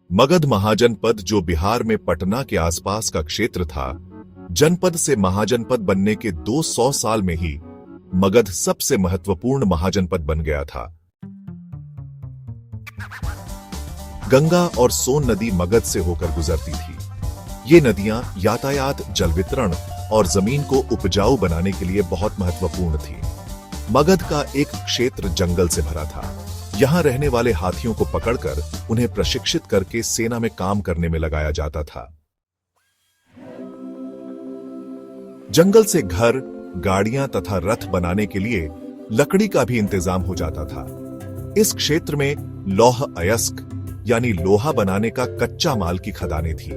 मगध महाजनपद, जो बिहार में पटना के आसपास का क्षेत्र था, जनपद से महाजनपद बनने के 200 साल में ही मगध सबसे महत्वपूर्ण महाजनपद बन गया था। गंगा और सोन नदी मगध से होकर गुजरती थी। ये नदियां यातायात, जल वितरण और जमीन को उपजाऊ बनाने के लिए बहुत महत्वपूर्ण थी। मगध का एक क्षेत्र जंगल से भरा था। यहां रहने वाले हाथियों को पकड़कर उन्हें प्रशिक्षित करके सेना में काम करने में लगाया जाता था। जंगल से घर, गाड़ियां तथा रथ बनाने के लिए लकड़ी का भी इंतजाम हो जाता था। इस क्षेत्र में लौह अयस्क यानी लोहा बनाने का कच्चा माल की खदानें थी।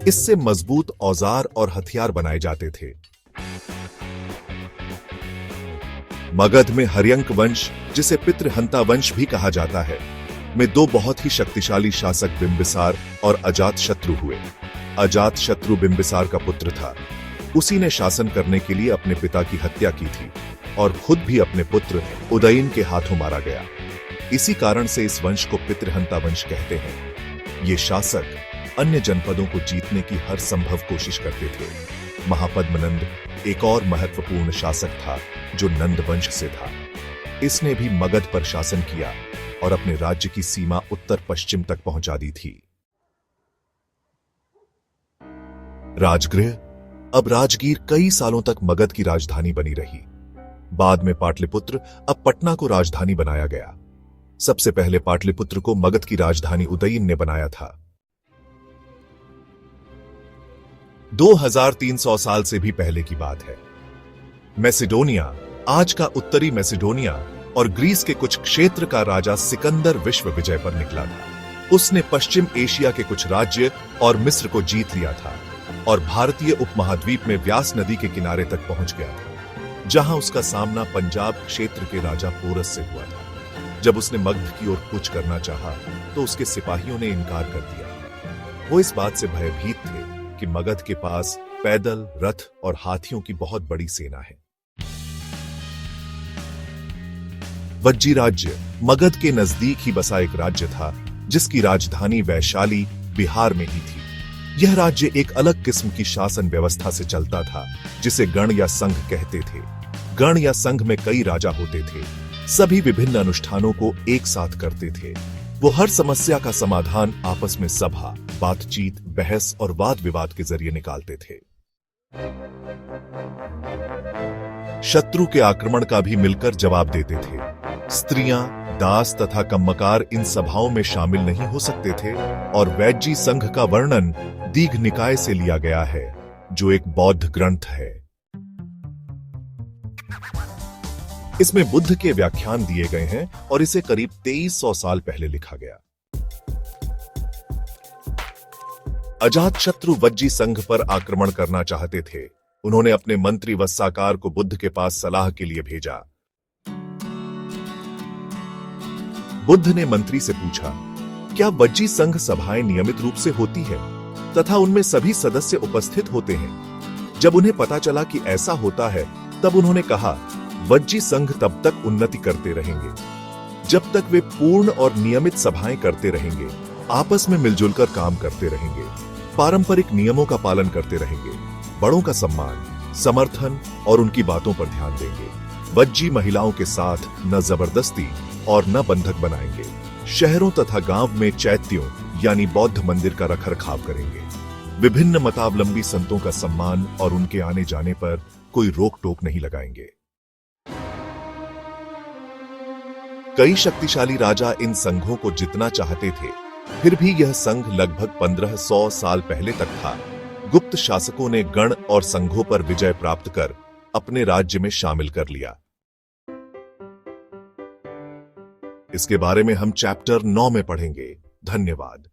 इससे मजबूत औजार और हथियार बनाए जाते थे। मगध में हर्यंक वंश, जिसे पितृहंता वंश भी कहा जाता है, में दो बहुत ही शक्तिशाली शासक बिंबिसार और अजातशत्रु हुए। अजातशत्रु बिंबिसार का पुत्र था। उसी ने शासन करने के लिए अपने पिता की हत्या की थी और खुद भी अपने पुत्र उदयन के हाथों मारा गया। इसी कारण से इस वंश को पितृहंता वंश कहते हैं। ये शासक अन्य जनपदों को जीतने की हर संभव कोशिश करते थे। महापद्मनंद एक और महत्वपूर्ण शासक था जो नंद वंश से था। इसने भी मगध पर शासन किया और अपने राज्य की सीमा उत्तर पश्चिम तक पहुंचा दी थी। राजगृह, अब राजगीर, कई सालों तक मगध की राजधानी बनी रही। बाद में पाटलिपुत्र, अब पटना को राजधानी बनाया गया। सबसे पहले पाटलिपुत्र को मगध की राजधानी उदयन ने बनाया था। 2300 साल से भी पहले की बात है। मैसेडोनिया, आज का उत्तरी मैसेडोनिया और ग्रीस के कुछ क्षेत्र का राजा सिकंदर विश्व विजय पर निकला था। उसने पश्चिम एशिया के कुछ राज्य और मिस्र को जीत लिया था और भारतीय उपमहाद्वीप में व्यास नदी के किनारे तक पहुंच गया था, जहां उसका सामना पंजाब क्षेत्र के राजा पोरस से हुआ था। जब उसने मगध की ओर कूच करना चाहा तो उसके सिपाहियों ने इनकार कर दिया। वो इस बात से भयभीत थे कि मगध के पास पैदल, रथ और हाथियों की बहुत बड़ी सेना है। वज्जी राज्य मगध के नजदीक ही बसा एक राज्य था, जिसकी राजधानी वैशाली बिहार में ही थी। यह राज्य एक अलग किस्म की शासन व्यवस्था से चलता था, जिसे गण या संघ कहते थे। गण या संघ में कई राजा होते थे। सभी विभिन्न अनुष्ठानों को एक साथ करते थे। वो हर समस्या का समाधान आपस में सभा, बातचीत, बहस और वाद विवाद के जरिए निकालते थे। शत्रु के आक्रमण का भी मिलकर जवाब देते थे। स्त्रियां, दास तथा कम्मकार इन सभाओं में शामिल नहीं हो सकते थे और वैज्जी संघ का वर्णन दीघ निकाय से लिया गया है, जो एक बौद्ध ग्रंथ है। इसमें बुद्ध के व्याख्यान दिए गए हैं और इसे करीब 2300 साल पहले लिखा गया। अजातशत्रु वज्जी संघ पर आक्रमण करना चाहते थे। उन्होंने अपने मंत्री वस्साकार को बुद्ध के पास सलाह के लिए भेजा। बुद्ध ने मंत्री से पूछा, क्या वज्जी संघ सभाएं नियमित रूप से होती है तथा उनमें सभी सदस्य उपस्थित होते हैं? जब उन्हें पता चला कि ऐसा होता है, तब उन्होंने कहा, वज्जी संघ तब तक उन्नति करते रहेंगे जब तक वे पूर्ण और नियमित सभाएं करते रहेंगे, आपस में मिलजुल कर काम करते रहेंगे, पारंपरिक नियमों का पालन करते रहेंगे, बड़ों का सम्मान, समर्थन और उनकी बातों पर ध्यान देंगे। वज्जी महिलाओं के साथ न जबरदस्ती और न बंधक बनाएंगे। शहरों तथा गांव में चैत्यों यानी बौद्ध मंदिर का रखरखाव करेंगे। विभिन्न मतावलंबी संतों का सम्मान और उनके आने जाने पर कोई रोक टोक नहीं लगाएंगे। कई शक्तिशाली राजा इन संघों को जितना चाहते थे, फिर भी यह संघ लगभग 1500 साल पहले तक था। गुप्त शासकों ने गण और संघों पर विजय प्राप्त कर अपने राज्य में शामिल कर लिया। इसके बारे में हम चैप्टर 9 में पढ़ेंगे। धन्यवाद।